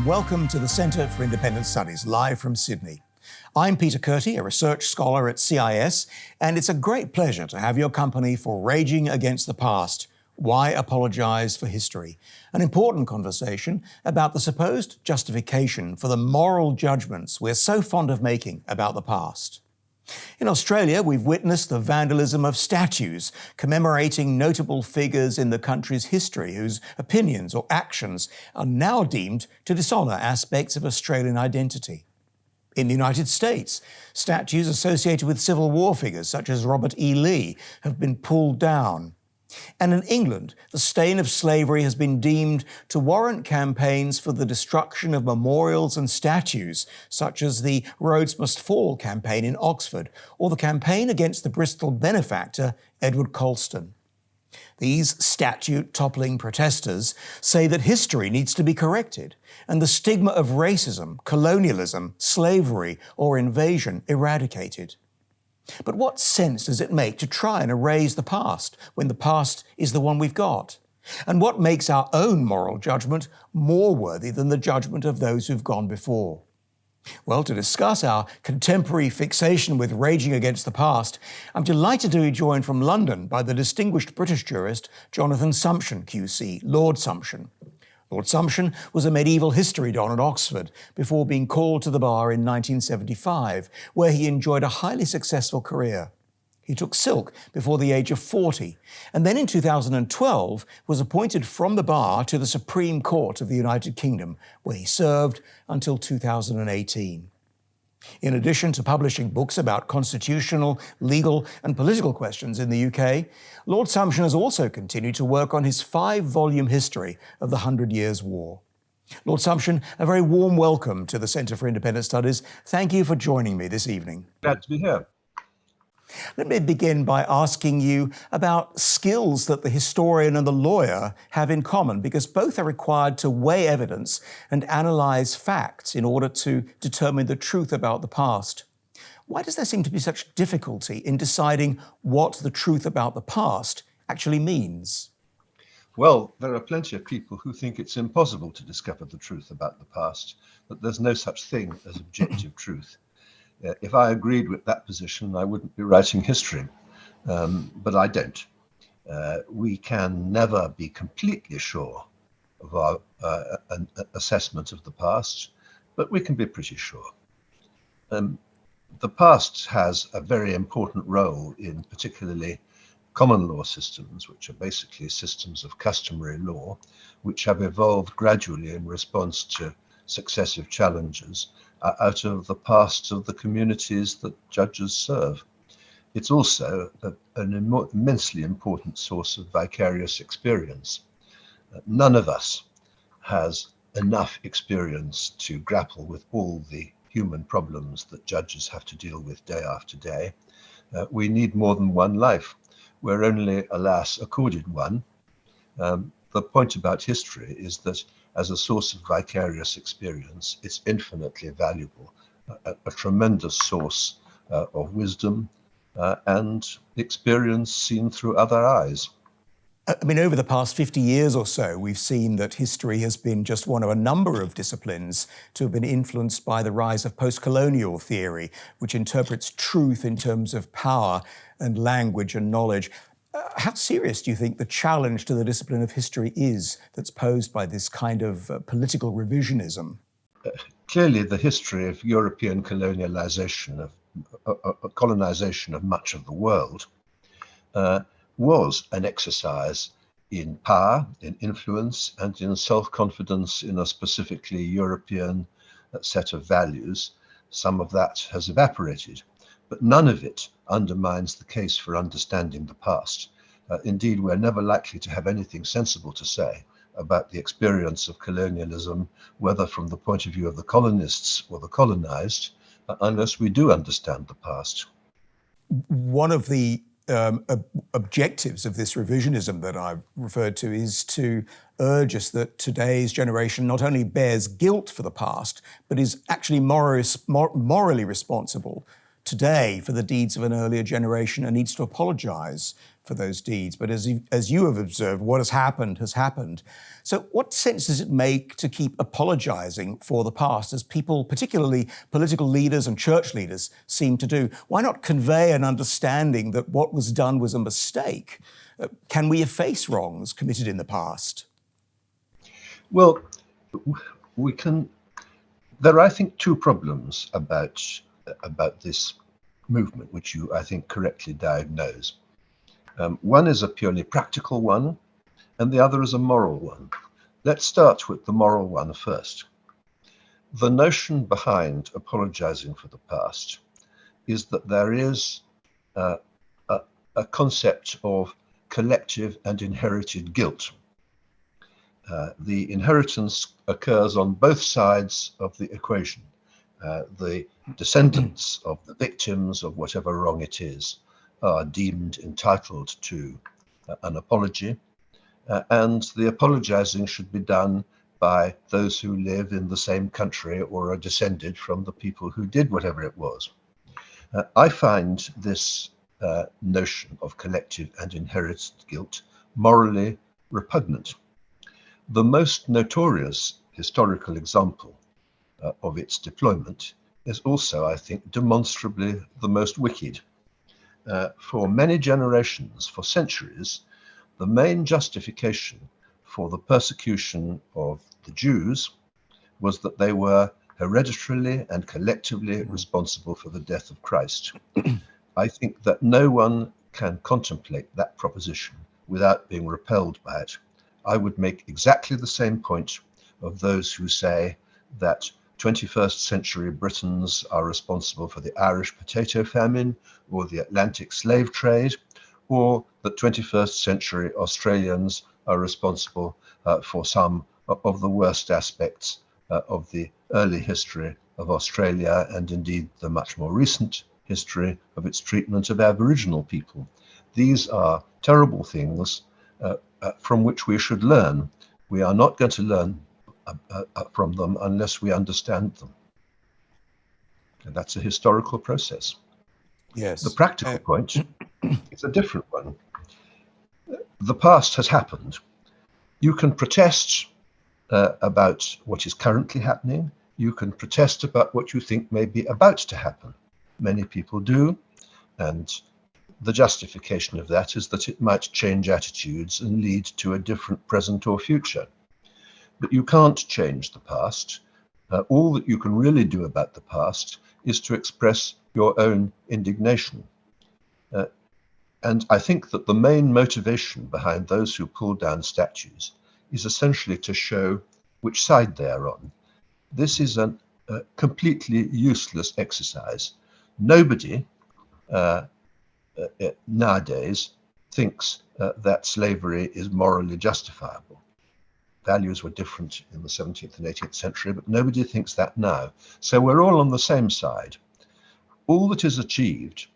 and welcome to the Centre for Independent Studies, live from Sydney. I'm Peter Kurti, a research scholar at CIS, and it's a great pleasure to have your company for Raging Against the Past, Why Apologise for History, an important conversation about the supposed justification for the moral judgments we're so fond of making about the past. In Australia, we've witnessed the vandalism of statues commemorating notable figures in the country's history whose opinions or actions are now deemed to dishonour aspects of Australian identity. In the United States, statues associated with Civil War figures such as Robert E. Lee have been pulled down. And in England, the stain of slavery has been deemed to warrant campaigns for the destruction of memorials and statues, such as the Rhodes Must Fall campaign in Oxford, or the campaign against the Bristol benefactor Edward Colston. These statue-toppling protesters say that history needs to be corrected and the stigma of racism, colonialism, slavery, or invasion eradicated. But what sense does it make to try and erase the past when the past is the one we've got? And what makes our own moral judgment more worthy than the judgment of those who've gone before? Well, to discuss our contemporary fixation with raging against the past, I'm delighted to be joined from London by the distinguished British jurist Jonathan Sumption, QC, Lord Sumption. Lord Sumption was a medieval history don at Oxford before being called to the bar in 1975, where he enjoyed a highly successful career. He took silk before the age of 40, and then in 2012 was appointed from the bar to the Supreme Court of the United Kingdom, where he served until 2018. In addition to publishing books about constitutional, legal and political questions in the UK, Lord Sumption has also continued to work on his 5-volume history of the 100 Years' War. Lord Sumption, a very warm welcome to the Centre for Independent Studies. Thank you for joining me this evening. Glad to be here. Let me begin by asking you about skills that the historian and the lawyer have in common, because both are required to weigh evidence and analyse facts in order to determine the truth about the past. Why does there seem to be such difficulty in deciding what the truth about the past actually means? Well, there are plenty of people who think it's impossible to discover the truth about the past, that there's no such thing as objective truth. If I agreed with that position, I wouldn't be writing history, but I don't. We can never be completely sure of our assessment of the past, but we can be pretty sure. The past has a very important role in particularly common law systems, which are basically systems of customary law, which have evolved gradually in response to successive challenges out of the past of the communities that judges serve. It's also an immensely important source of vicarious experience. None of us has enough experience to grapple with all the human problems that judges have to deal with day after day. We need more than one life. We're only, alas, accorded one. The point about history is that as a source of vicarious experience, it's infinitely valuable, a tremendous source of wisdom and experience seen through other eyes. I mean, over the past 50 years or so, we've seen that history has been just one of a number of disciplines to have been influenced by the rise of post-colonial theory, which interprets truth in terms of power and language and knowledge. How serious do you think the challenge to the discipline of history is that's posed by this kind of political revisionism? Clearly, the history of European colonization of much of the world was an exercise in power, in influence, and in self-confidence in a specifically European set of values. Some of that has evaporated, but none of it undermines the case for understanding the past. Indeed, we're never likely to have anything sensible to say about the experience of colonialism, whether from the point of view of the colonists or the colonized, unless we do understand the past. One of the objectives of this revisionism that I've referred to is to urge us that today's generation not only bears guilt for the past, but is actually morally responsible today for the deeds of an earlier generation and needs to apologise for those deeds. But as you have observed, what has happened has happened. So what sense does it make to keep apologising for the past, as people, particularly political leaders and church leaders, seem to do? Why not convey an understanding that what was done was a mistake? Can we efface wrongs committed in the past? Well, we can. There are, I think, two problems about this movement, which you, I think, correctly diagnose. One is a purely practical one, and the other is a moral one. Let's start with the moral one first. The notion behind apologizing for the past is that there is a concept of collective and inherited guilt. The inheritance occurs on both sides of the equation. The descendants of the victims of whatever wrong it is are deemed entitled to an apology, and the apologizing should be done by those who live in the same country or are descended from the people who did whatever it was. I find this notion of collective and inherited guilt morally repugnant. The most notorious historical example of its deployment is also, I think, demonstrably the most wicked. For many generations, for centuries, the main justification for the persecution of the Jews was that they were hereditarily and collectively responsible for the death of Christ. I think that no one can contemplate that proposition without being repelled by it. I would make exactly the same point of those who say that 21st century Britons are responsible for the Irish potato famine or the Atlantic slave trade, or that 21st century Australians are responsible for some of the worst aspects of the early history of Australia, and indeed the much more recent history of its treatment of Aboriginal people. These are terrible things from which we should learn. We are not going to learn from them unless we understand them. And that's a historical process. Yes. The practical point is a different one. The past has happened. You can protest about what is currently happening. You can protest about what you think may be about to happen. Many people do, and the justification of that is that it might change attitudes and lead to a different present or future. But you can't change the past. All that you can really do about the past is to express your own indignation. And I think that the main motivation behind those who pull down statues is essentially to show which side they are on. This is a completely useless exercise. Nobody nowadays thinks that slavery is morally justifiable. Values were different in the 17th and 18th century, but nobody thinks that now. So we're all on the same side. All that is achieved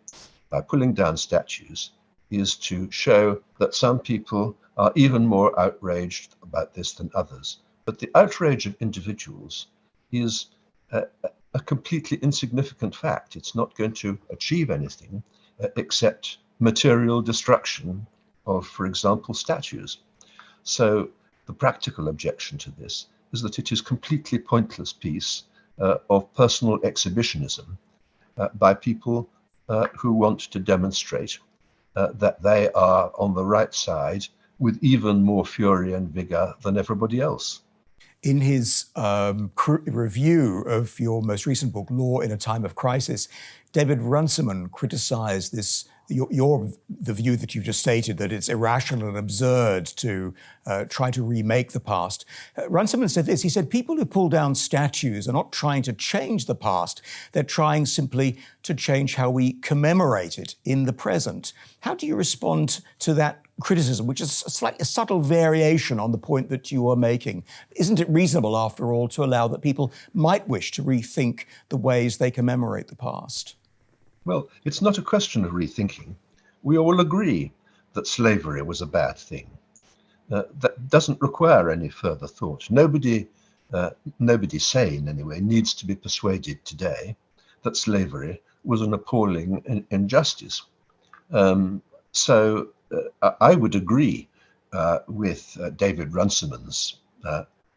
by pulling down statues is to show that some people are even more outraged about this than others. But the outrage of individuals is a completely insignificant fact. It's not going to achieve anything except material destruction of, for example, statues. So the practical objection to this is that it is a completely pointless piece of personal exhibitionism by people who want to demonstrate that they are on the right side with even more fury and vigor than everybody else. In his review of your most recent book, Law in a Time of Crisis, David Runciman criticized the view that you've just stated, that it's irrational and absurd to try to remake the past. Runciman said this, he said, people who pull down statues are not trying to change the past, they're trying simply to change how we commemorate it in the present. How do you respond to that criticism, which is a slightly subtle variation on the point that you are making? Isn't it reasonable, after all, to allow that people might wish to rethink the ways they commemorate the past? Well, it's not a question of rethinking. We all agree that slavery was a bad thing. That doesn't require any further thought. Nobody sane, anyway, needs to be persuaded today that slavery was an appalling injustice. So I would agree with David Runciman's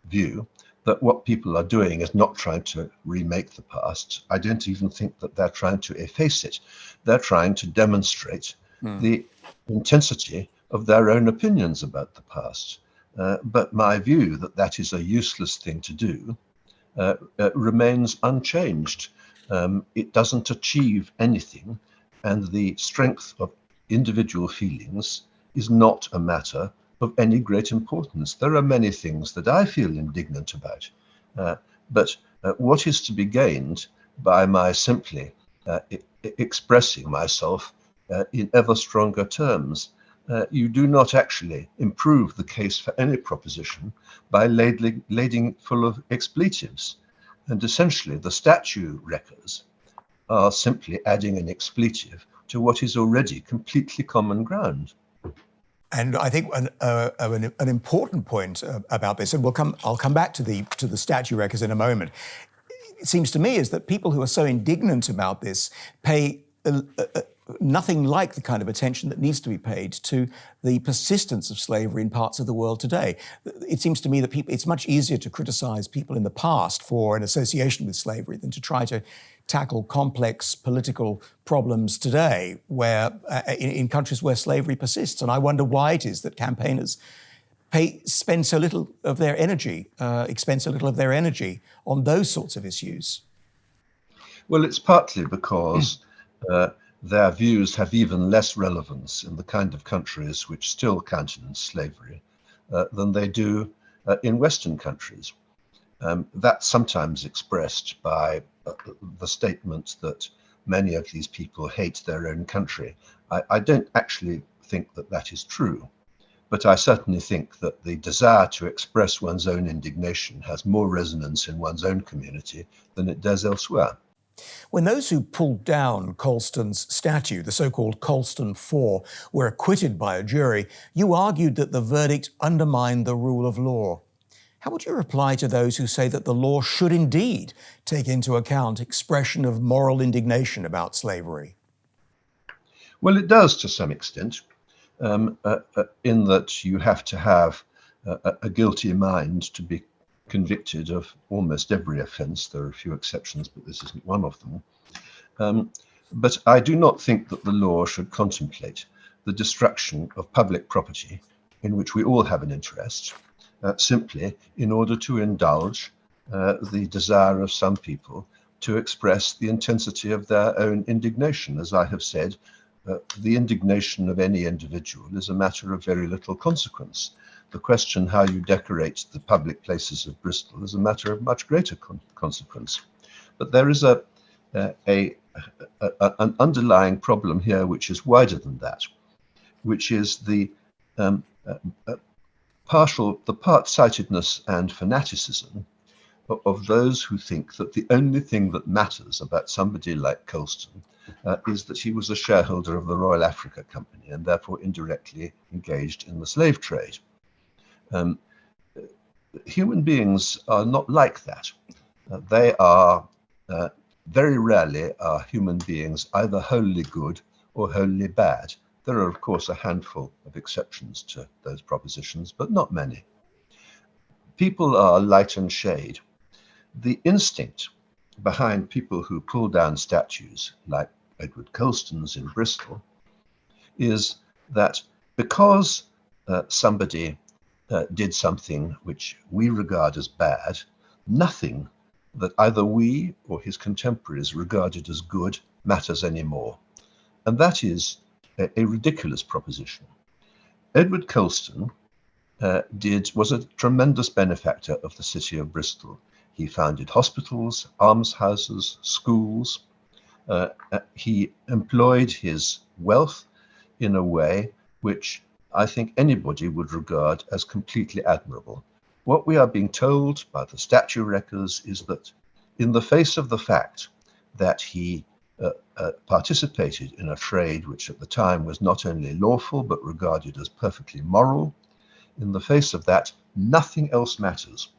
view that what people are doing is not trying to remake the past. I don't even think that they're trying to efface it. They're trying to demonstrate the intensity of their own opinions about the past. But my view that that is a useless thing to do remains unchanged. It doesn't achieve anything, and the strength of individual feelings is not a matter of any great importance. There are many things that I feel indignant about, but what is to be gained by my simply expressing myself in ever stronger terms? You do not actually improve the case for any proposition by lading full of expletives. And essentially, the statue wreckers are simply adding an expletive to what is already completely common ground. And I think an important point about this, and I'll come back to the statue wreckers in a moment. It seems to me is that people who are so indignant about this pay nothing like the kind of attention that needs to be paid to the persistence of slavery in parts of the world today. It seems to me that it's much easier to criticize people in the past for an association with slavery than to try to tackle complex political problems today in countries where slavery persists. And I wonder why it is that campaigners expend so little of their energy on those sorts of issues. Well, it's partly because their views have even less relevance in the kind of countries which still countenance slavery than they do in Western countries. That's sometimes expressed by the statement that many of these people hate their own country. I don't actually think that that is true, but I certainly think that the desire to express one's own indignation has more resonance in one's own community than it does elsewhere. When those who pulled down Colston's statue, the so-called Colston Four, were acquitted by a jury, you argued that the verdict undermined the rule of law. How would you reply to those who say that the law should indeed take into account expression of moral indignation about slavery? Well, it does to some extent, in that you have to have a guilty mind to be convicted of almost every offence. There are a few exceptions, but this isn't one of them. But I do not think that the law should contemplate the destruction of public property in which we all have an interest, simply in order to indulge the desire of some people to express the intensity of their own indignation. As I have said, the indignation of any individual is a matter of very little consequence. The question how you decorate the public places of Bristol is a matter of much greater consequence. But there is an underlying problem here which is wider than that, which is the part-sightedness and fanaticism of those who think that the only thing that matters about somebody like Colston is that he was a shareholder of the Royal Africa Company and therefore indirectly engaged in the slave trade. Human beings are not like that. They are very rarely are human beings either wholly good or wholly bad. There are, of course, a handful of exceptions to those propositions, but not many. People are light and shade. The instinct behind people who pull down statues, like Edward Colston's in Bristol, is that because somebody did something which we regard as bad, nothing that either we or his contemporaries regarded as good matters anymore. And that is a ridiculous proposition. Edward Colston was a tremendous benefactor of the city of Bristol. He founded hospitals, almshouses, schools. He employed his wealth in a way which I think anybody would regard as completely admirable. What we are being told by the statue wreckers is that in the face of the fact that he participated in a trade which at the time was not only lawful but regarded as perfectly moral, in the face of that, nothing else matters.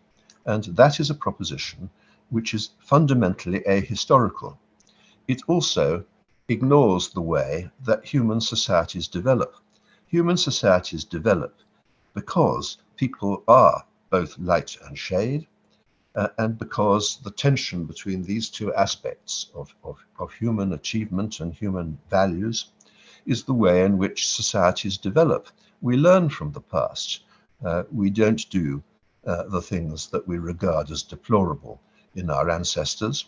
And that is a proposition which is fundamentally ahistorical. it also ignores the way that human societies develop. Human societies develop because people are both light and shade, and because the tension between these two aspects of human achievement and human values is the way in which societies develop. We learn from the past. We don't do the things that we regard as deplorable in our ancestors.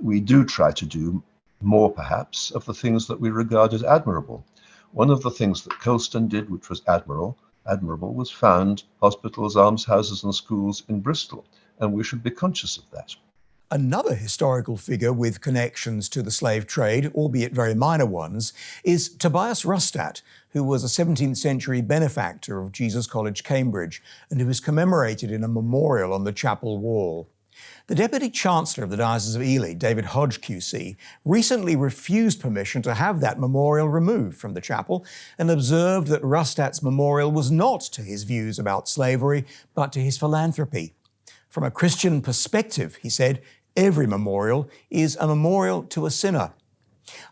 We do try to do more, perhaps, of the things that we regard as admirable. One of the things that Colston did, which was admirable, was found hospitals, almshouses and schools in Bristol, and we should be conscious of that. Another historical figure with connections to the slave trade, albeit very minor ones, is Tobias Rustat, who was a 17th century benefactor of Jesus College, Cambridge, and who is commemorated in a memorial on the chapel wall. The Deputy Chancellor of the Diocese of Ely, David Hodge QC, recently refused permission to have that memorial removed from the chapel and observed that Rustat's memorial was not to his views about slavery, but to his philanthropy. From a Christian perspective, he said, every memorial is a memorial to a sinner.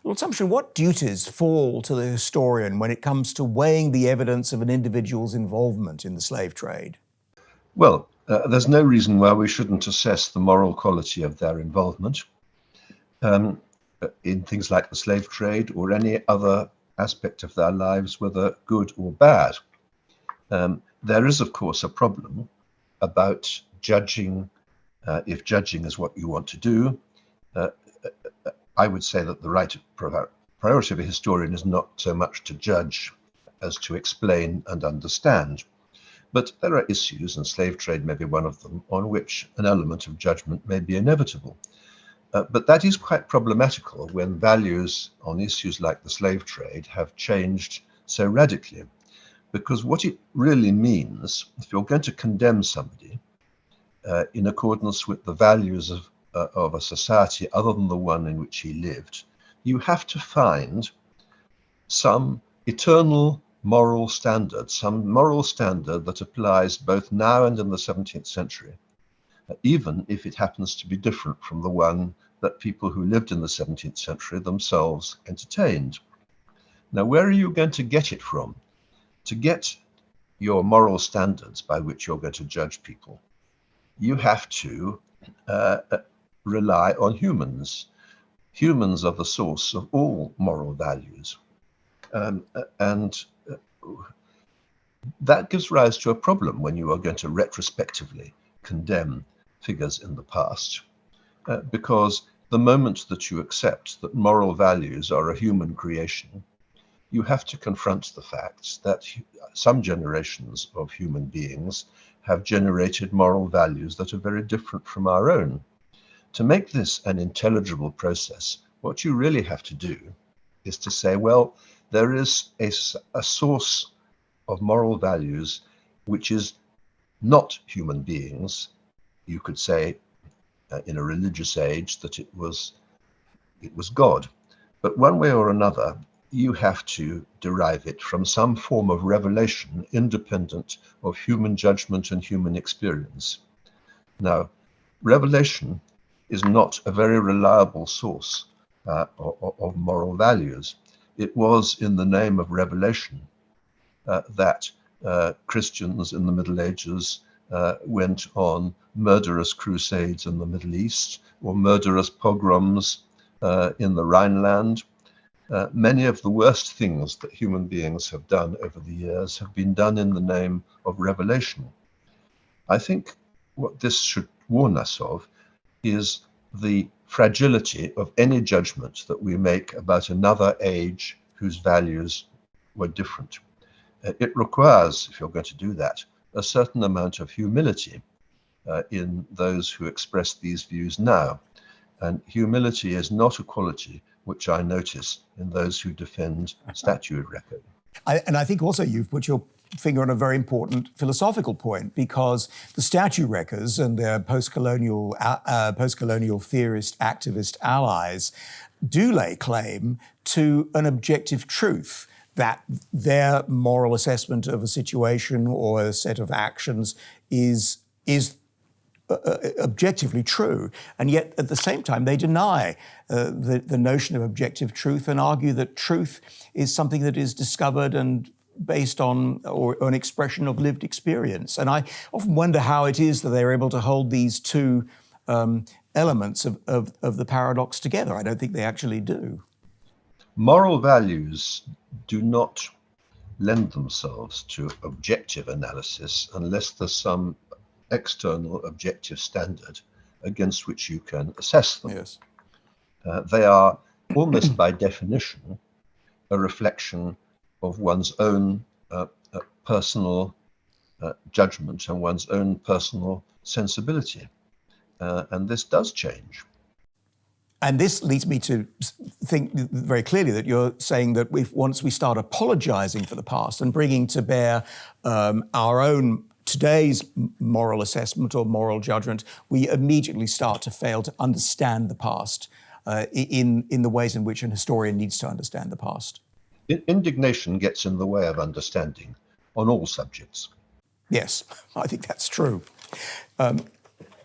Lord Sumption, what duties fall to the historian when it comes to weighing the evidence of an individual's involvement in the slave trade? Well, there's no reason why we shouldn't assess the moral quality of their involvement in things like the slave trade or any other aspect of their lives, whether good or bad. There is, of course, a problem about judging. If judging is what you want to do, I would say that the priority of a historian is not so much to judge as to explain and understand. But there are issues, and slave trade may be one of them, on which an element of judgment may be inevitable. But that is quite problematical when values on issues like the slave trade have changed so radically. Because what it really means, if you're going to condemn somebody in accordance with the values of a society other than the one in which he lived, you have to find some eternal moral standard, some moral standard that applies both now and in the 17th century, even if it happens to be different from the one that people who lived in the 17th century themselves entertained. Now, where are you going to get it from? To get your moral standards by which you're going to judge people, you have to rely on humans. Humans are the source of all moral values. And that gives rise to a problem when you are going to retrospectively condemn figures in the past, because the moment that you accept that moral values are a human creation, you have to confront the facts that some generations of human beings have generated moral values that are very different from our own. To make this an intelligible process, what you really have to do is to say, well, there is a source of moral values which is not human beings. You could say in a religious age that it was God. But one way or another, you have to derive it from some form of revelation independent of human judgment and human experience. Now, revelation is not a very reliable source of moral values. It was in the name of revelation that Christians in the Middle Ages went on murderous crusades in the Middle East or murderous pogroms in the Rhineland. Many of the worst things that human beings have done over the years have been done in the name of revelation. I think what this should warn us of is the fragility of any judgment that we make about another age whose values were different. It requires, if you're going to do that, a certain amount of humility in those who express these views now. And humility is not a quality which I notice in those who defend statute record. And I think also you've put your finger on a very important philosophical point, because the statute wreckers and their post-colonial theorist activist allies do lay claim to an objective truth, that their moral assessment of a situation or a set of actions is objectively true, and yet at the same time they deny the notion of objective truth and argue that truth is something that is discovered and based on or an expression of lived experience. And I often wonder how it is that they're able to hold these two elements of the paradox together. I don't think they actually do. Moral values do not lend themselves to objective analysis unless there's some external objective standard against which you can assess them. Yes. They are almost by definition a reflection of one's own personal judgment and one's own personal sensibility. And this does change. And this leads me to think very clearly that you're saying that once we start apologizing for the past and bringing to bear our own today's moral assessment or moral judgment, we immediately start to fail to understand the past in the ways in which an historian needs to understand the past. Indignation gets in the way of understanding on all subjects. Yes, I think that's true.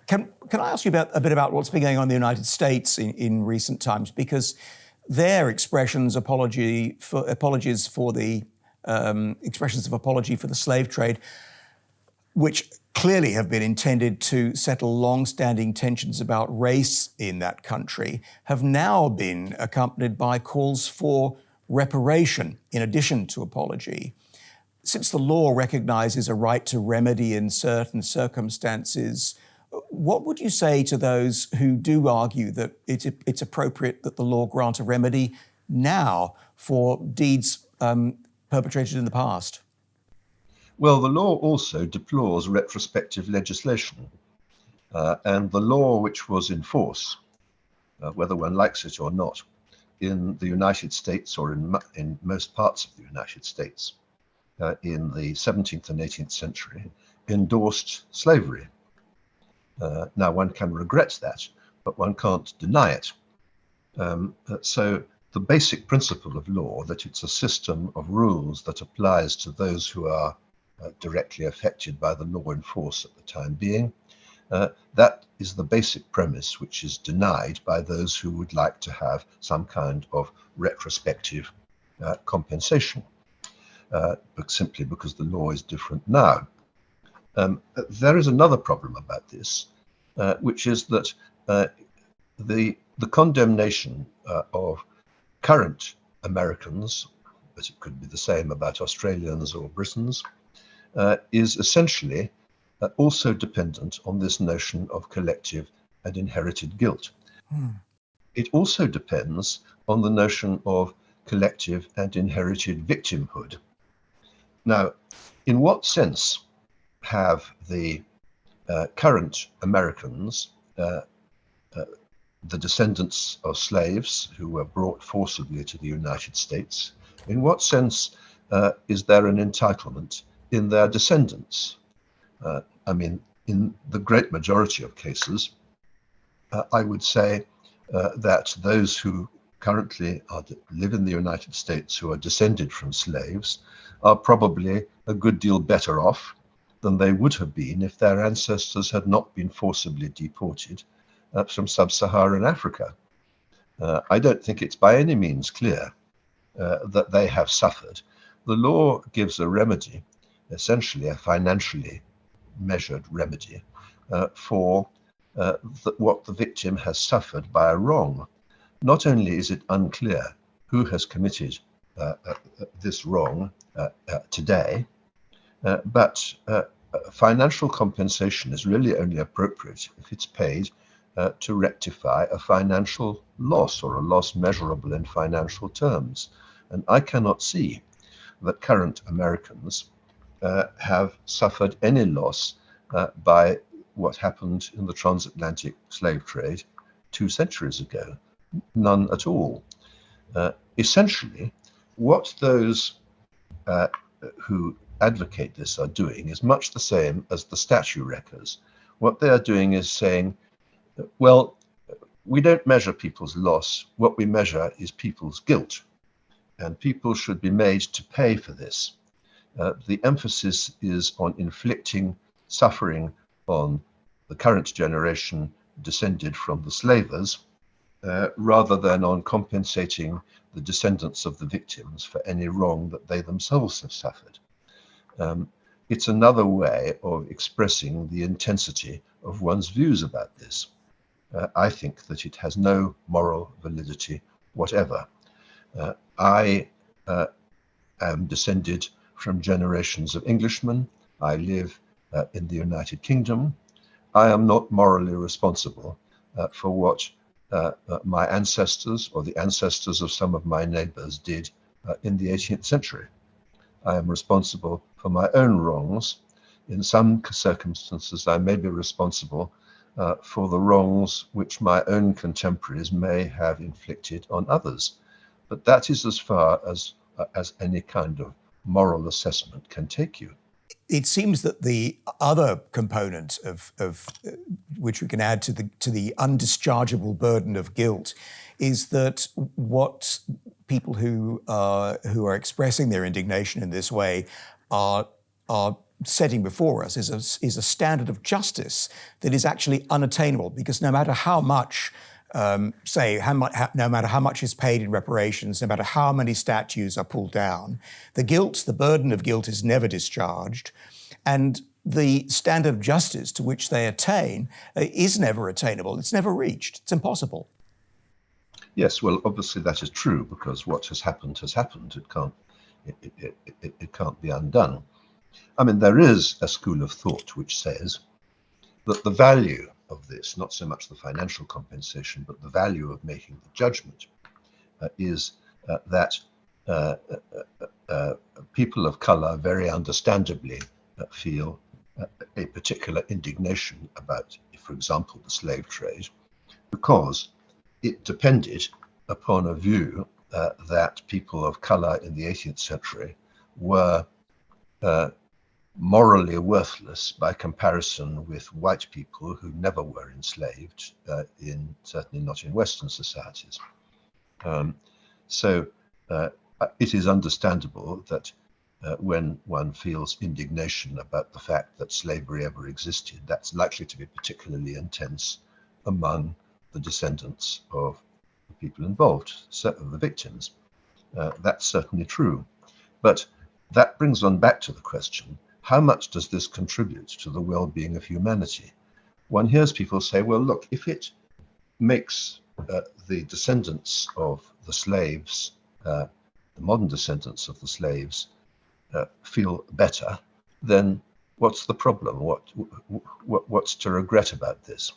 Can I ask you a bit about what's been going on in the United States in recent times? Because their expressions, apologies for the expressions of apology for the slave trade, which clearly have been intended to settle long-standing tensions about race in that country, have now been accompanied by calls for reparation in addition to apology. Since the law recognizes a right to remedy in certain circumstances, what would you say to those who do argue that it's appropriate that the law grant a remedy now for deeds perpetrated in the past? Well, the law also deplores retrospective legislation, and the law which was in force, whether one likes it or not, in the United States or in most parts of the United States in the 17th and 18th century, endorsed slavery. Now, one can regret that, but one can't deny it. So the basic principle of law, that it's a system of rules that applies to those who are directly affected by the law in force at the time being, that is the basic premise which is denied by those who would like to have some kind of retrospective compensation, but simply because the law is different now. There is another problem about this, which is that the condemnation of current Americans, but it could be the same about Australians or Britons, is essentially also dependent on this notion of collective and inherited guilt. It also depends on the notion of collective and inherited victimhood. Now, in what sense have the current Americans, the descendants of slaves who were brought forcibly to the United States, in what sense is there an entitlement in their descendants? I mean, in the great majority of cases, I would say that those who currently live in the United States who are descended from slaves are probably a good deal better off than they would have been if their ancestors had not been forcibly deported from sub-Saharan Africa. I don't think it's by any means clear that they have suffered. The law gives a remedy, essentially a financially measured remedy, for what the victim has suffered by a wrong. Not only is it unclear who has committed this wrong today, but financial compensation is really only appropriate if it's paid to rectify a financial loss or a loss measurable in financial terms. And I cannot see that current Americans have suffered any loss by what happened in the transatlantic slave trade 2 centuries ago. None at all. Essentially, what those who advocate this are doing is much the same as the statue wreckers. What they are doing is saying, well, we don't measure people's loss. What we measure is people's guilt, and people should be made to pay for this. The emphasis is on inflicting suffering on the current generation descended from the slavers, rather than on compensating the descendants of the victims for any wrong that they themselves have suffered. It's another way of expressing the intensity of one's views about this. I think that it has no moral validity whatever. I am descended from generations of Englishmen. I live in the United Kingdom. I am not morally responsible for what my ancestors or the ancestors of some of my neighbors did in the 18th century. I am responsible for my own wrongs. In some circumstances, I may be responsible for the wrongs which my own contemporaries may have inflicted on others. But that is as far as any kind of moral assessment can take you. It seems that the other component of which we can add to the undischargeable burden of guilt is that what people who are expressing their indignation in this way are setting before us is a standard of justice that is actually unattainable, because no matter how much no matter how much is paid in reparations, no matter how many statues are pulled down, the burden of guilt is never discharged, and the standard of justice to which they attain is never attainable. It's never reached. It's impossible. Yes, well, obviously that is true, because what has happened has happened. It can't be undone. I mean, there is a school of thought which says that the value of this, not so much the financial compensation, but the value of making the judgment, is that people of color very understandably feel a particular indignation about, for example, the slave trade, because it depended upon a view that people of color in the 18th century were morally worthless by comparison with white people who never were enslaved, certainly not in Western societies. So it is understandable that when one feels indignation about the fact that slavery ever existed, that's likely to be particularly intense among the descendants of the people involved, the victims. That's certainly true. But that brings on back to the question, how much does this contribute to the well-being of humanity? One hears people say, well, look, if it makes the descendants of the slaves, the modern descendants of the slaves, feel better, then what's the problem? What's to regret about this?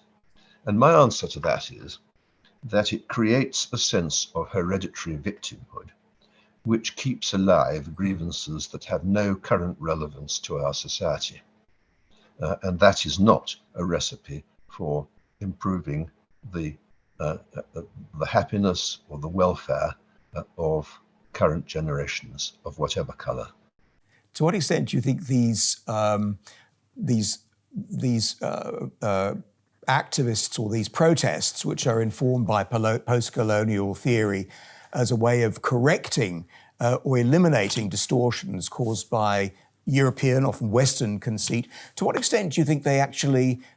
And my answer to that is that it creates a sense of hereditary victimhood, which keeps alive grievances that have no current relevance to our society. And that is not a recipe for improving the happiness or the welfare of current generations of whatever color. To what extent do you think these activists or these protests, which are informed by post-colonial theory as a way of correcting or eliminating distortions caused by European, often Western conceit, to what extent do you think that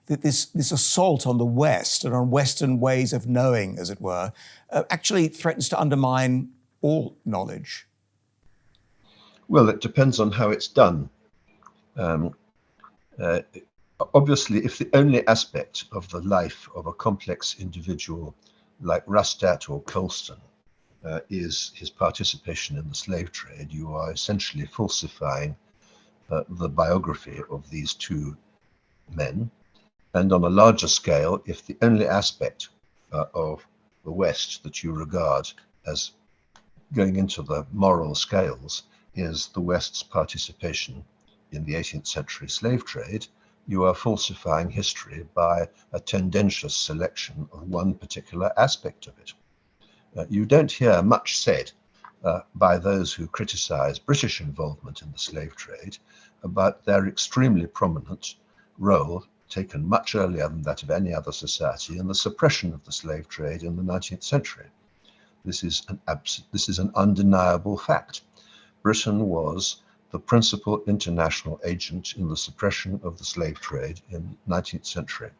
this assault on the West and on Western ways of knowing, as it were, actually threatens to undermine all knowledge? Well, it depends on how it's done. Obviously, if the only aspect of the life of a complex individual like Rustat or Colston is his participation in the slave trade, you are essentially falsifying the biography of these two men. And on a larger scale, if the only aspect of the West that you regard as going into the moral scales is the West's participation in the 18th century slave trade, you are falsifying history by a tendentious selection of one particular aspect of it. You don't hear much said by those who criticize British involvement in the slave trade about their extremely prominent role, taken much earlier than that of any other society, in the suppression of the slave trade in the 19th century. This is an undeniable fact. Britain was the principal international agent in the suppression of the slave trade in the 19th century.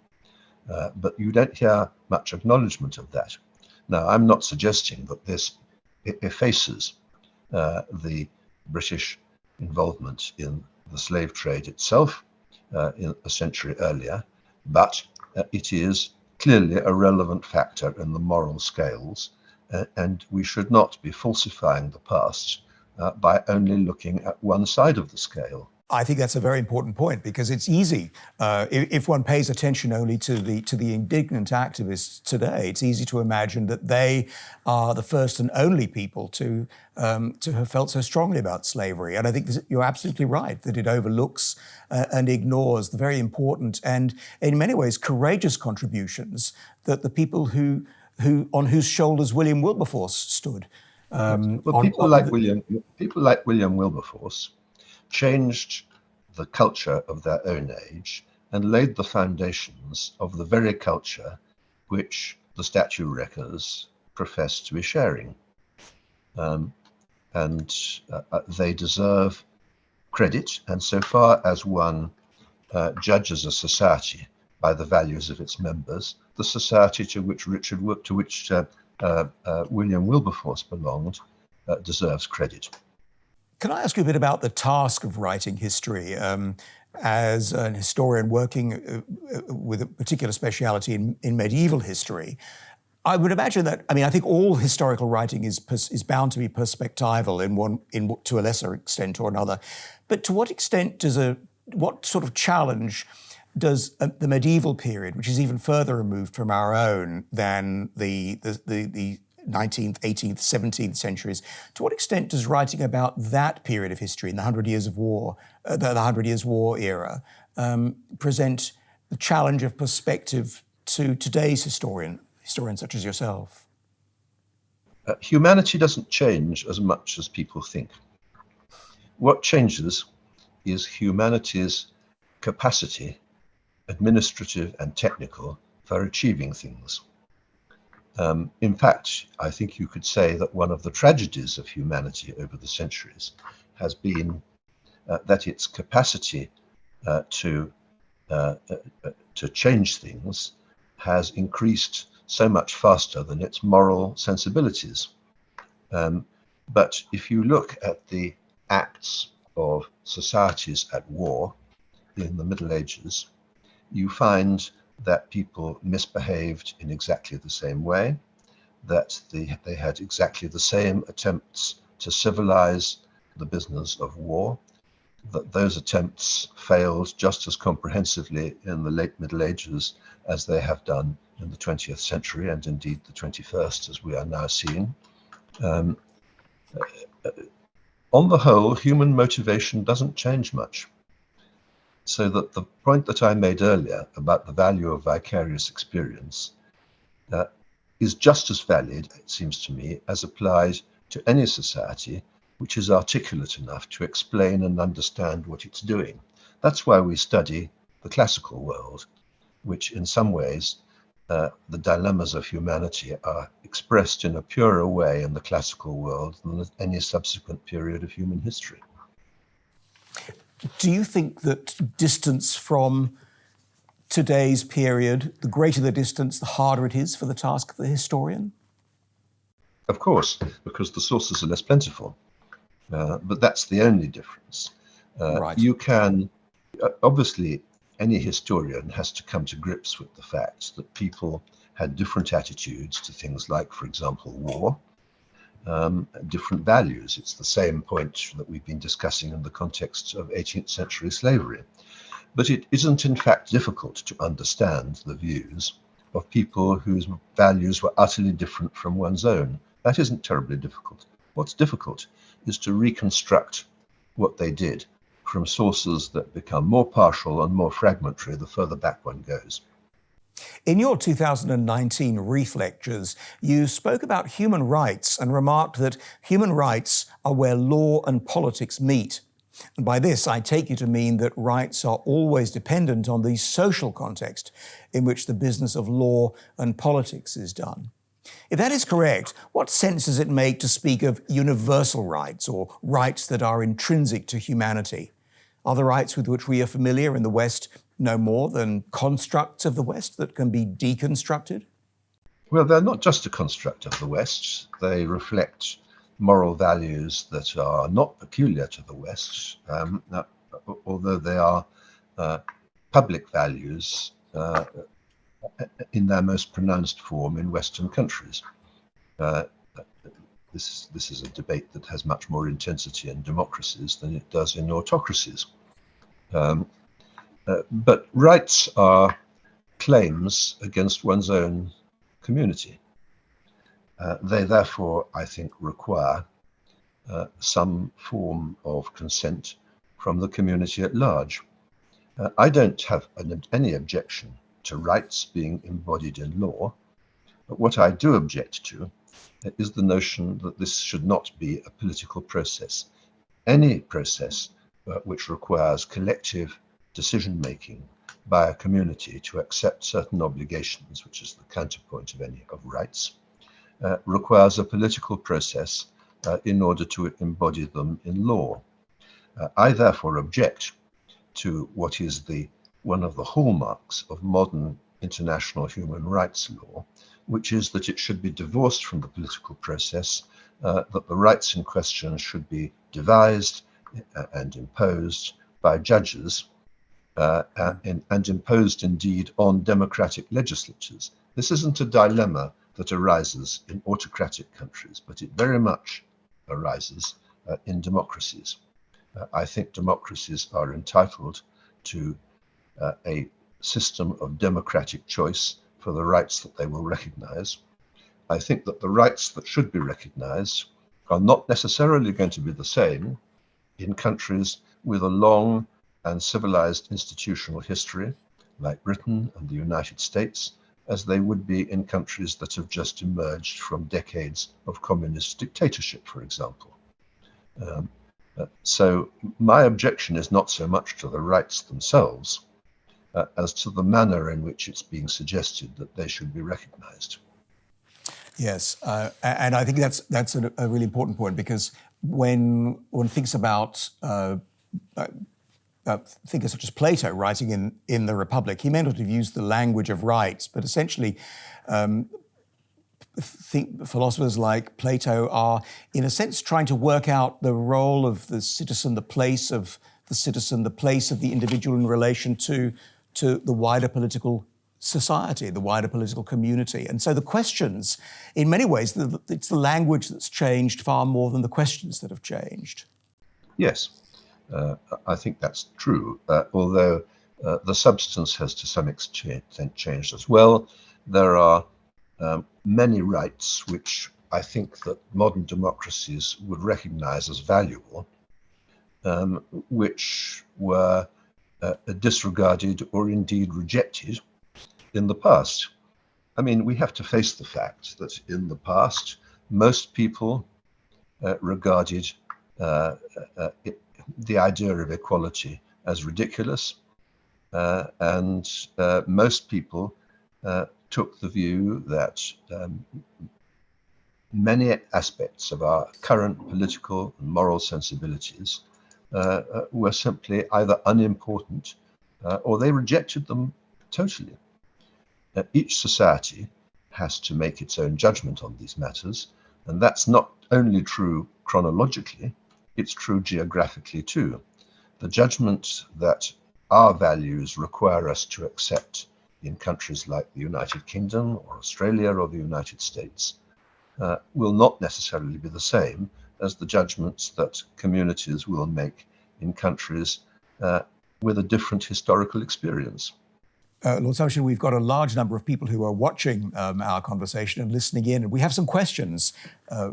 but you don't hear much acknowledgement of that. Now, I'm not suggesting that this effaces the British involvement in the slave trade itself in a century earlier, but it is clearly a relevant factor in the moral scales, and we should not be falsifying the past by only looking at one side of the scale. I think that's a very important point, because it's easy, if one pays attention only to the indignant activists today, it's easy to imagine that they are the first and only people to have felt so strongly about slavery. And I think you're absolutely right that it overlooks and ignores the very important and, in many ways, courageous contributions that the people who on whose shoulders William Wilberforce stood. People like William Wilberforce changed the culture of their own age and laid the foundations of the very culture which the statue wreckers profess to be sharing. They deserve credit, and so far as one judges a society by the values of its members, the society to which William Wilberforce belonged deserves credit. Can I ask you a bit about the task of writing history? As an historian working with a particular speciality in medieval history, I would imagine that, I think all historical writing is bound to be perspectival to a lesser extent or another. But to what extent what sort of challenge does the medieval period, which is even further removed from our own than the 19th, 18th, 17th centuries, to what extent does writing about that period of history in the 100 Years of War, the 100 Years War era, present the challenge of perspective to today's historians such as yourself? Humanity doesn't change as much as people think. What changes is humanity's capacity, administrative and technical, for achieving things. In fact, I think you could say that one of the tragedies of humanity over the centuries has been that its capacity to change things has increased so much faster than its moral sensibilities. But if you look at the acts of societies at war in the Middle Ages, you find that people misbehaved in exactly the same way, that they had exactly the same attempts to civilize the business of war, that those attempts failed just as comprehensively in the late Middle Ages as they have done in the 20th century, and indeed the 21st, as we are now seeing. On the whole, human motivation doesn't change much. So that the point that I made earlier about the value of vicarious experience is just as valid, it seems to me, as applied to any society which is articulate enough to explain and understand what it's doing. That's why we study the classical world, which in some ways, the dilemmas of humanity are expressed in a purer way in the classical world than any subsequent period of human history. Do you think that distance from today's period, the greater the distance, the harder it is for the task of the historian? Of course, because the sources are less plentiful. But that's the only difference. Right. You can, obviously, any historian has to come to grips with the fact that people had different attitudes to things like, for example, war. Different values. It's the same point that we've been discussing in the context of 18th century slavery. But it isn't in fact difficult to understand the views of people whose values were utterly different from one's own. That isn't terribly difficult. What's difficult is to reconstruct what they did from sources that become more partial and more fragmentary the further back one goes. In your 2019 Reith Lectures, you spoke about human rights and remarked that human rights are where law and politics meet. And by this, I take you to mean that rights are always dependent on the social context in which the business of law and politics is done. If that is correct, what sense does it make to speak of universal rights or rights that are intrinsic to humanity? Are the rights with which we are familiar in the West no more than constructs of the West that can be deconstructed? Well, they're not just a construct of the West. They reflect moral values that are not peculiar to the West, although they are public values in their most pronounced form in Western countries. This is a debate that has much more intensity in democracies than it does in autocracies. But rights are claims against one's own community. They therefore, I think, require some form of consent from the community at large. I don't have any objection to rights being embodied in law, but what I do object to is the notion that this should not be a political process. Any process which requires collective decision-making by a community to accept certain obligations, which is the counterpoint of any of rights, requires a political process in order to embody them in law. I therefore object to what is one of the hallmarks of modern international human rights law, which is that it should be divorced from the political process, that the rights in question should be devised and imposed by judges, and imposed indeed on democratic legislatures. This isn't a dilemma that arises in autocratic countries, but it very much arises in democracies. I think democracies are entitled to a system of democratic choice for the rights that they will recognize. I think that the rights that should be recognized are not necessarily going to be the same in countries with a long and civilized institutional history, like Britain and the United States, as they would be in countries that have just emerged from decades of communist dictatorship, for example. So my objection is not so much to the rights themselves as to the manner in which it's being suggested that they should be recognized. Yes, and I think that's a really important point, because when one thinks about thinkers such as Plato writing in the Republic, he may not have used the language of rights, but essentially philosophers like Plato are, in a sense, trying to work out the role of the citizen, the place of the citizen, the place of the individual in relation to the wider political society, the wider political community. And so the questions, in many ways, it's the language that's changed far more than the questions that have changed. Yes, I think that's true, although the substance has to some extent changed as well. There are many rights which I think that modern democracies would recognize as valuable, which were disregarded or indeed rejected in the past. I mean, we have to face the fact that in the past, most people regarded the idea of equality as ridiculous, and most people took the view that many aspects of our current political and moral sensibilities were simply either unimportant or they rejected them totally. Each society has to make its own judgment on these matters, and that's not only true chronologically, it's true geographically too. The judgment that our values require us to accept in countries like the United Kingdom or Australia or the United States will not necessarily be the same as the judgments that communities will make in countries with a different historical experience. Lord Sumption, we've got a large number of people who are watching our conversation and listening in, and we have some questions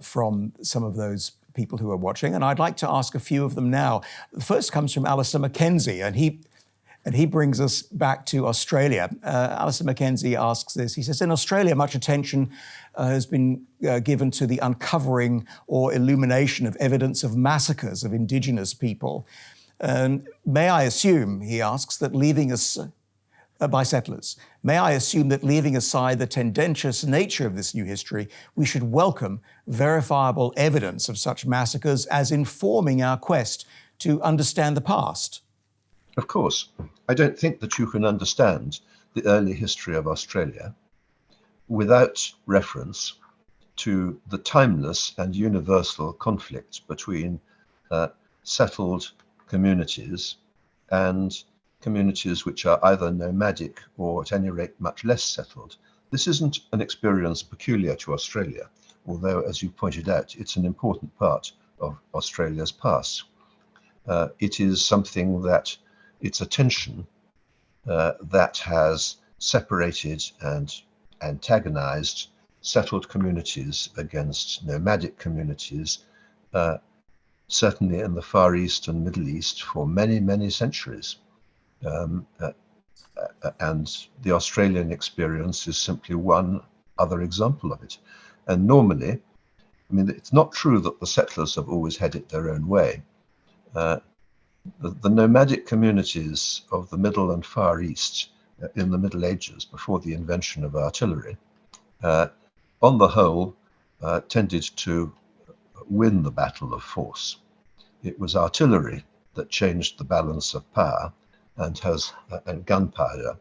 from some of those people who are watching, and I'd like to ask a few of them now. The first comes from Alistair Mackenzie, and he brings us back to Australia. Alistair Mackenzie asks this. He says, in Australia, much attention has been given to the uncovering or illumination of evidence of massacres of Indigenous people. May I assume, he asks, that by settlers. May I assume that leaving aside the tendentious nature of this new history, we should welcome verifiable evidence of such massacres as informing our quest to understand the past? Of course, I don't think that you can understand the early history of Australia without reference to the timeless and universal conflict between settled communities and communities which are either nomadic or at any rate much less settled. This isn't an experience peculiar to Australia, although, as you pointed out, it's an important part of Australia's past. It is something that it's a tension that has separated and antagonized settled communities against nomadic communities, certainly in the Far East and Middle East for many, many centuries. And the Australian experience is simply one other example of it. And normally, I mean, it's not true that the settlers have always had it their own way. The nomadic communities of the Middle and Far East in the Middle Ages, before the invention of artillery, on the whole, tended to win the battle of force. It was artillery that changed the balance of power and gunpowder.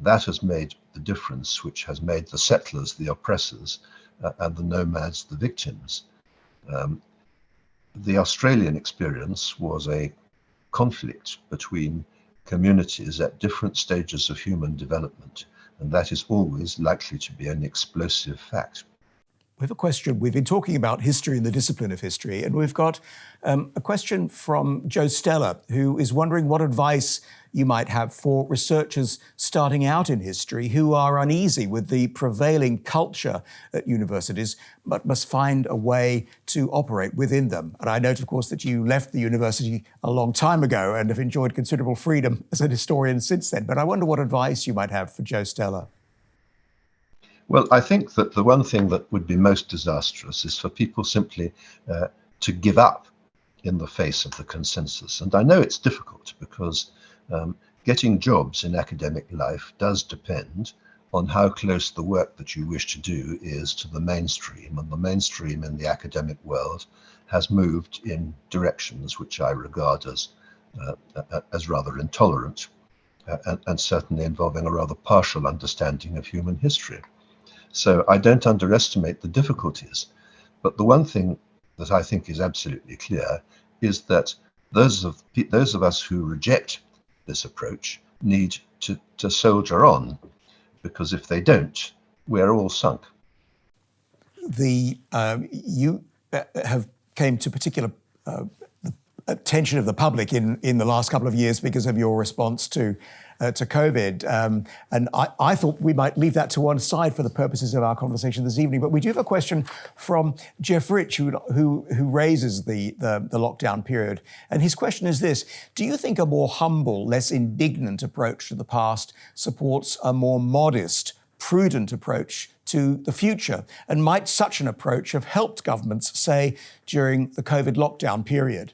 That has made the difference, which has made the settlers the oppressors and the nomads the victims. The Australian experience was a conflict between communities at different stages of human development, and that is always likely to be an explosive fact. We have a question. We've been talking about history and the discipline of history, and we've got a question from Joe Stella, who is wondering what advice you might have for researchers starting out in history who are uneasy with the prevailing culture at universities, but must find a way to operate within them. And I note, of course, that you left the university a long time ago and have enjoyed considerable freedom as a historian since then. But I wonder what advice you might have for Joe Stella. Well, I think that the one thing that would be most disastrous is for people simply to give up in the face of the consensus. And I know it's difficult because getting jobs in academic life does depend on how close the work that you wish to do is to the mainstream. And the mainstream in the academic world has moved in directions which I regard as rather intolerant and certainly involving a rather partial understanding of human history. So I don't underestimate the difficulties, but the one thing that I think is absolutely clear is that those of us who reject this approach need to soldier on, because if they don't, we're all sunk. You have came to particular attention of the public in the last couple of years because of your response to COVID. And I thought we might leave that to one side for the purposes of our conversation this evening. But we do have a question from Jeff Rich, who raises the lockdown period. And his question is this: do you think a more humble, less indignant approach to the past supports a more modest, prudent approach to the future? And might such an approach have helped governments, say, during the COVID lockdown period?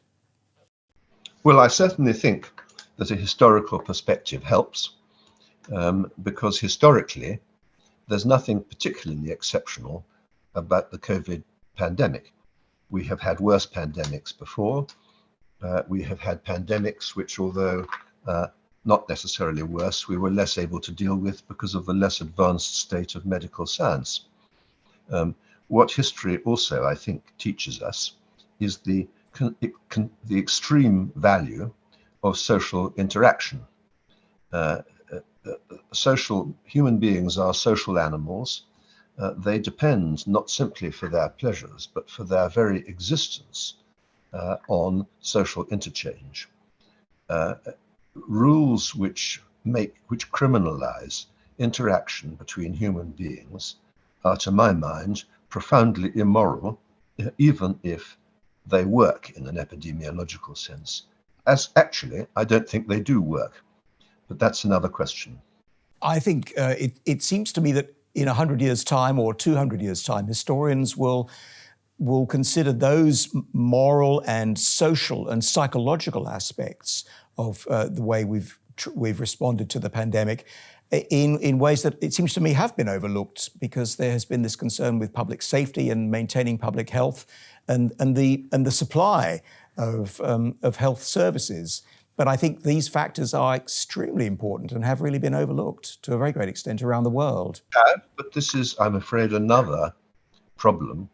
Well, I certainly think that a historical perspective helps, because historically, there's nothing particularly exceptional about the COVID pandemic. We have had worse pandemics before. We have had pandemics which, although not necessarily worse, we were less able to deal with because of the less advanced state of medical science. What history also, I think, teaches us is the extreme value of social interaction. Human beings are social animals. They depend not simply for their pleasures, but for their very existence on social interchange. Rules which criminalize interaction between human beings are, to my mind, profoundly immoral, even if they work in an epidemiological sense. As actually, I don't think they do work, but that's another question. I think it seems to me that in 100 years' time or 200 years' time, historians will consider those moral and social and psychological aspects of the way we've responded to the pandemic in ways that it seems to me have been overlooked, because there has been this concern with public safety and maintaining public health and the supply of health services But I think these factors are extremely important and have really been overlooked to a very great extent around the world. But this is, I'm afraid, another problem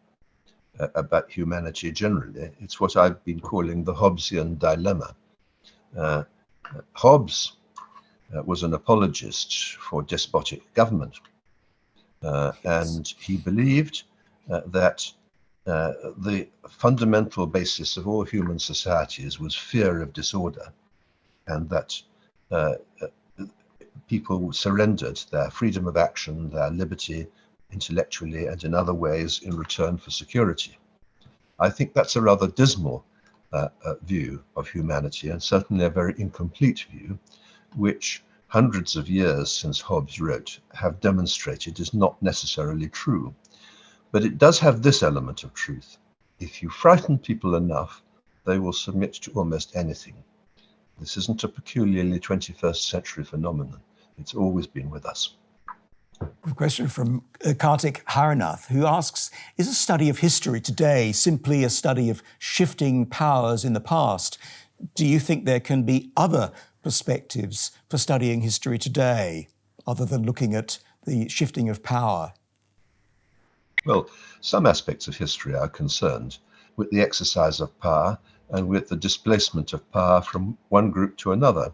about humanity generally. It's what I've been calling the Hobbesian dilemma. Hobbes was an apologist for despotic government, and he believed that the fundamental basis of all human societies was fear of disorder, and that people surrendered their freedom of action, their liberty, intellectually and in other ways in return for security. I think that's a rather dismal view of humanity, and certainly a very incomplete view, which hundreds of years since Hobbes wrote have demonstrated is not necessarily true. But it does have this element of truth. If you frighten people enough, they will submit to almost anything. This isn't a peculiarly 21st century phenomenon. It's always been with us. A question from Kartik Haranath, who asks, is a study of history today simply a study of shifting powers in the past? Do you think there can be other perspectives for studying history today, other than looking at the shifting of power? Well, some aspects of history are concerned with the exercise of power and with the displacement of power from one group to another.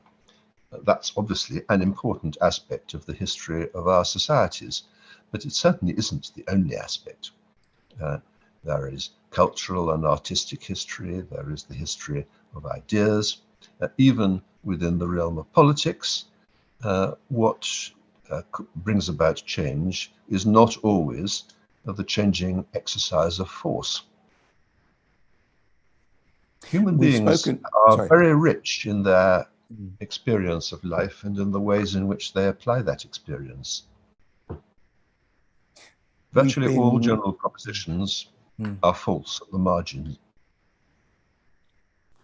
That's obviously an important aspect of the history of our societies, but it certainly isn't the only aspect. There is cultural and artistic history, there is the history of ideas, even within the realm of politics. What brings about change is not always the changing exercise of force. Human beings are very rich in their experience of life and in the ways in which they apply that experience. Virtually all general propositions are false at the margin.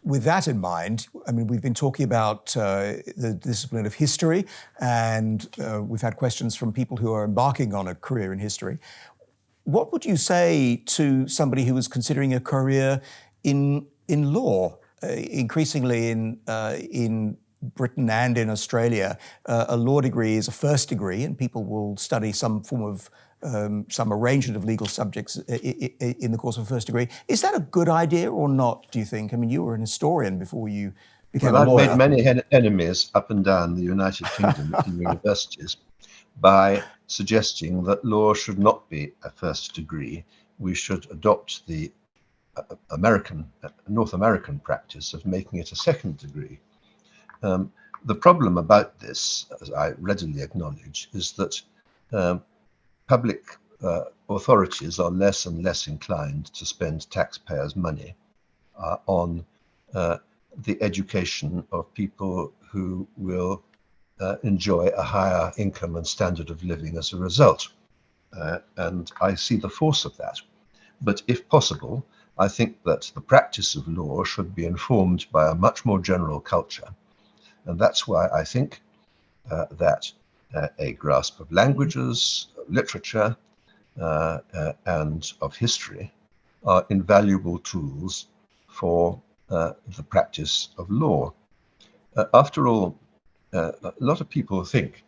With that in mind, I mean, we've been talking about the discipline of history, and we've had questions from people who are embarking on a career in history. What would you say to somebody who was considering a career in law? Increasingly in Britain and in Australia, a law degree is a first degree, and people will study some form of some arrangement of legal subjects in the course of a first degree. Is that a good idea or not, do you think? I mean, you were an historian before you became a lawyer. I've made many enemies up and down the United Kingdom in universities by suggesting that law should not be a first degree. We should adopt the North American practice of making it a second degree. The problem about this, as I readily acknowledge, is that public authorities are less and less inclined to spend taxpayers' money on the education of people who will enjoy a higher income and standard of living as a result. And I see the force of that. But if possible, I think that the practice of law should be informed by a much more general culture. And that's why I think that a grasp of languages, literature, and of history are invaluable tools for the practice of law. After all, a lot of people think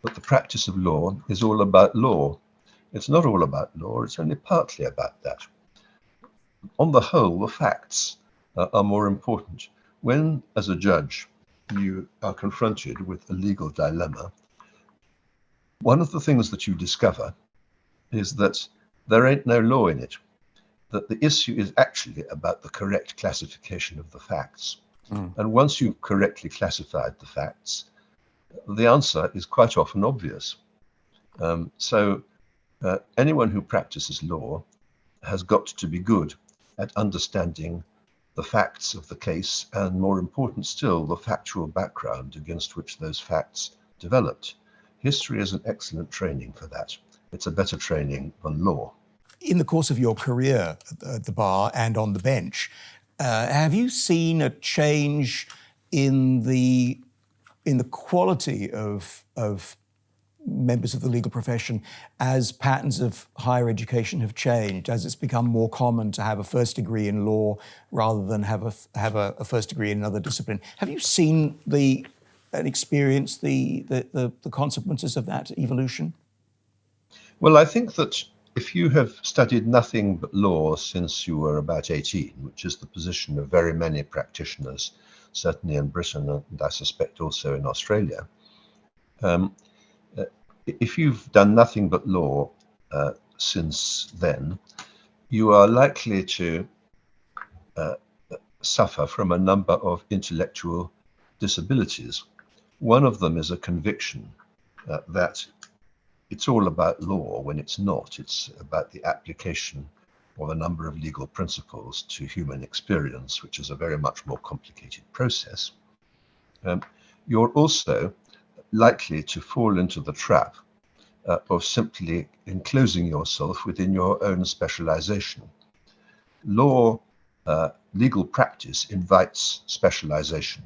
that the practice of law is all about law. It's not all about law, it's only partly about that. On the whole, the facts are more important. When, as a judge, you are confronted with a legal dilemma, one of the things that you discover is that there ain't no law in it, that the issue is actually about the correct classification of the facts. And once you've correctly classified the facts, the answer is quite often obvious. So anyone who practices law has got to be good at understanding the facts of the case, and more important still, the factual background against which those facts developed. History is an excellent training for that. It's a better training than law. In the course of your career at the bar and on the bench, have you seen a change in the quality of members of the legal profession as patterns of higher education have changed, as it's become more common to have a first degree in law rather than have a first degree in another discipline. Have you seen and experienced the consequences of that evolution? Well, I think that if you have studied nothing but law since you were about 18, which is the position of very many practitioners, certainly in Britain and I suspect also in Australia, if you've done nothing but law since then, you are likely to suffer from a number of intellectual disabilities. One of them is a conviction that it's all about law when it's not. It's about the application of a number of legal principles to human experience, which is a very much more complicated process. You're also likely to fall into the trap of simply enclosing yourself within your own specialization. Legal practice invites specialization,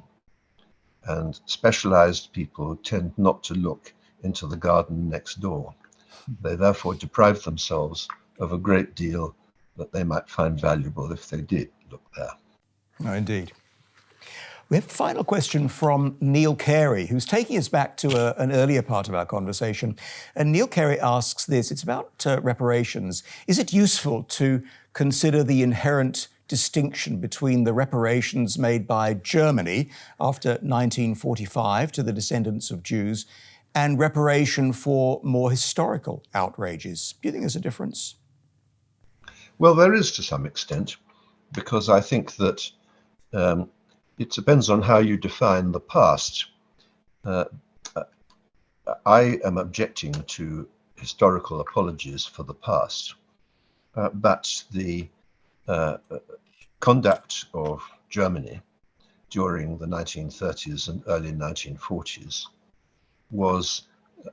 and specialized people tend not to look into the garden next door. They therefore deprive themselves of a great deal that they might find valuable if they did look there. Oh, indeed. We have a final question from Neil Carey, who's taking us back to an earlier part of our conversation. And Neil Carey asks this, it's about reparations. Is it useful to consider the inherent distinction between the reparations made by Germany after 1945 to the descendants of Jews and reparation for more historical outrages? Do you think there's a difference? Well, there is to some extent, because I think that it depends on how you define the past. I am objecting to historical apologies for the past, but the conduct of Germany during the 1930s and early 1940s was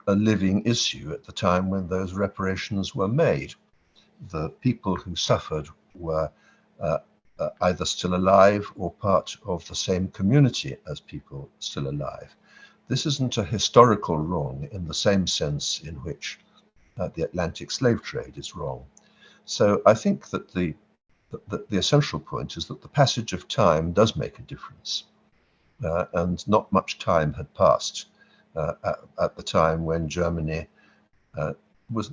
a living issue at the time when those reparations were made. The people who suffered were either still alive or part of the same community as people still alive. This isn't a historical wrong in the same sense in which the Atlantic slave trade is wrong. So I think that the essential point is that the passage of time does make a difference, and not much time had passed at the time when Germany was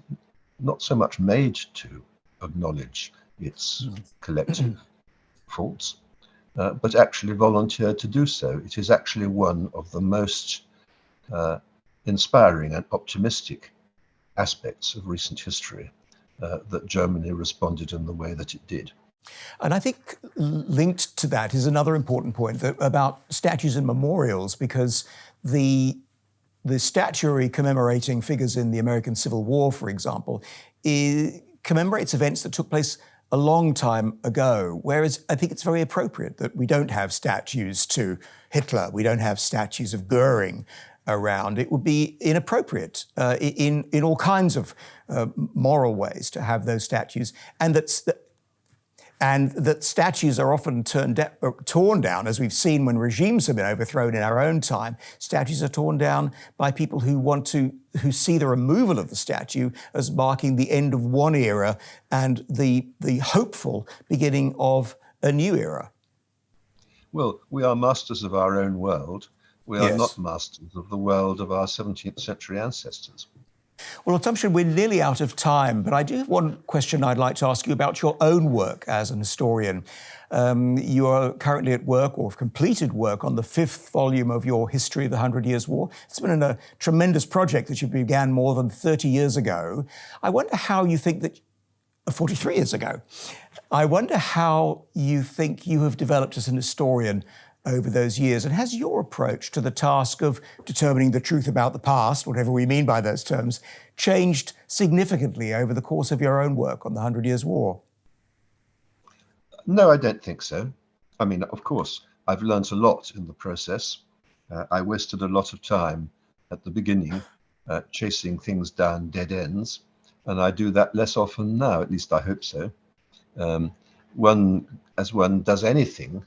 not so much made to acknowledge its collective faults, but actually volunteered to do so. It is actually one of the most inspiring and optimistic aspects of recent history that Germany responded in the way that it did. And I think linked to that is another important point about statues and memorials, because the statuary commemorating figures in the American Civil War, for example, commemorates events that took place a long time ago, whereas I think it's very appropriate that we don't have statues to Hitler, we don't have statues of Goering around. It would be inappropriate in all kinds of moral ways to have those statues, and that statues are often torn down, as we've seen when regimes have been overthrown in our own time. Statues are torn down by people who see the removal of the statue as marking the end of one era and the hopeful beginning of a new era. Well, we are masters of our own world. We are Yes. not masters of the world of our 17th century ancestors. Well, Sumption, we're nearly out of time, but I do have one question I'd like to ask you about your own work as an historian. You are currently at work, or have completed work, on the 5th volume of your History of the 100 Years' War. It's been a tremendous project that you began more than 30 years ago. I wonder how you think that, 43 years ago, I wonder how you think you have developed as an historian over those years, and has your approach to the task of determining the truth about the past, whatever we mean by those terms, changed significantly over the course of your own work on the 100 Years' War? No, I don't think so. I mean, of course, I've learnt a lot in the process. I wasted a lot of time at the beginning chasing things down dead ends, and I do that less often now, at least I hope so. As one does anything,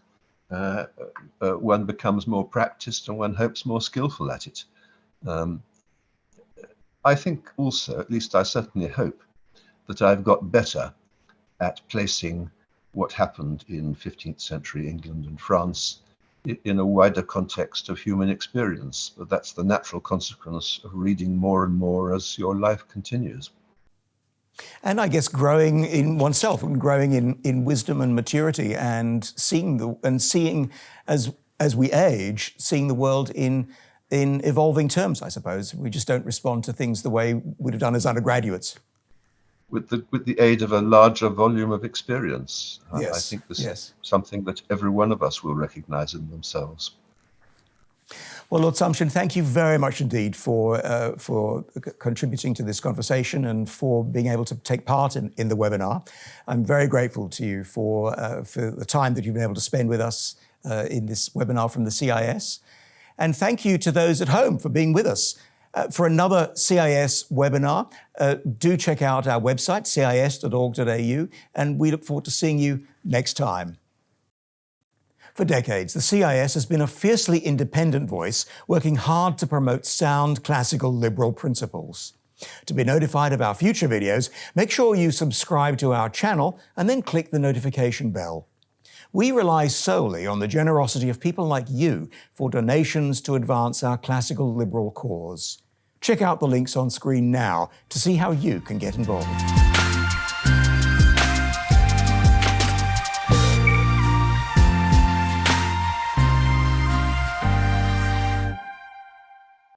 one becomes more practiced and one hopes more skillful at it. I think also, at least I certainly hope, that I've got better at placing what happened in 15th century England and France in a wider context of human experience. But that's the natural consequence of reading more and more as your life continues. And I guess growing in oneself and growing in wisdom and maturity, and seeing as we age, seeing the world in evolving terms, I suppose. We just don't respond to things the way we'd have done as undergraduates. With the aid of a larger volume of experience. Yes, I think this yes. is something that every one of us will recognize in themselves. Well, Lord Sumption, thank you very much indeed for contributing to this conversation and for being able to take part in the webinar. I'm very grateful to you for the time that you've been able to spend with us in this webinar from the CIS. And thank you to those at home for being with us. For another CIS webinar, do check out our website, cis.org.au, and we look forward to seeing you next time. For decades, the CIS has been a fiercely independent voice working hard to promote sound classical liberal principles. To be notified of our future videos, make sure you subscribe to our channel and then click the notification bell. We rely solely on the generosity of people like you for donations to advance our classical liberal cause. Check out the links on screen now to see how you can get involved.